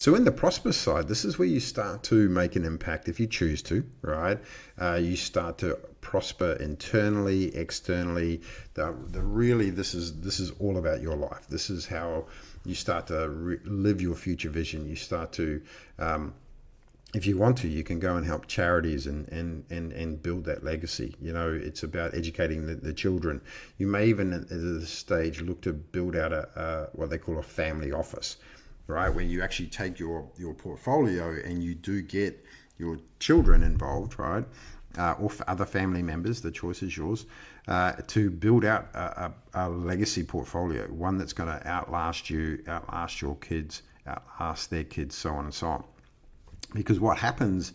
So in the prosperous side, this is where you start to make an impact if you choose to, right? You start to prosper internally, externally. The really this is all about your life. This is how you start to live your future vision. You start to if you want to, you can go and help charities and build that legacy. It's about educating the children. You may even at this stage look to build out a what they call a family office, right? Where you actually take your portfolio and you do get your children involved, right? Or for other family members, the choice is yours, to build out a legacy portfolio, one that's going to outlast you, outlast your kids, outlast their kids, so on and so on. Because what happens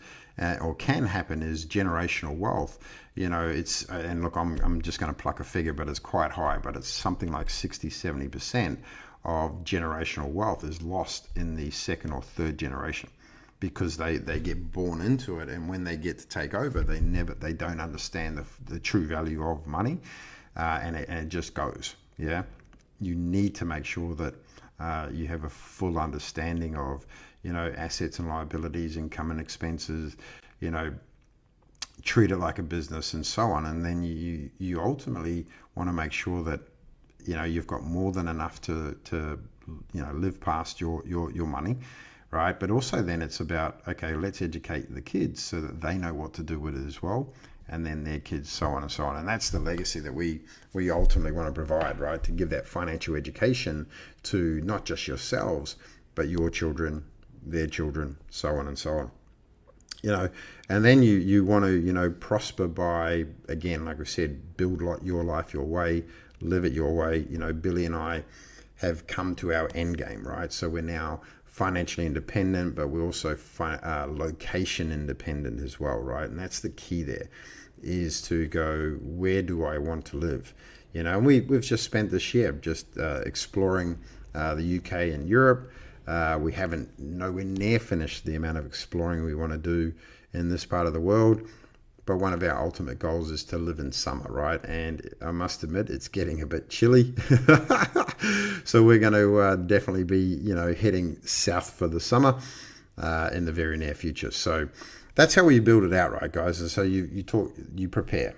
or can happen is generational wealth. It's and look, I'm just going to pluck a figure, but it's quite high, but it's something like 60-70% of generational wealth is lost in the second or third generation, because they get born into it, and when they get to take over, they don't understand the true value of money, and it just goes. Yeah, you need to make sure that you have a full understanding of assets and liabilities, income and expenses, treat it like a business and so on. And then you ultimately want to make sure that you've got more than enough to live past your money, right? But also then it's about, okay, let's educate the kids so that they know what to do with it as well, and then their kids, so on and so on. And that's the legacy that we ultimately want to provide, right? To give that financial education to not just yourselves, but your children, their children, so on and so on. And then you want to prosper by, again, like I said, build your life your way, live it your way. Billy and I have come to our end game, right? So we're now financially independent, but we're also location independent as well, right? And that's the key there, is to go, where do I want to live? And we've just spent this year just exploring the UK and Europe. We haven't nowhere near finished the amount of exploring we want to do in this part of the world. But one of our ultimate goals is to live in summer, right? And I must admit, it's getting a bit chilly. So we're going to definitely be, heading south for the summer in the very near future. So that's how we build it out, right, guys? And so you prepare.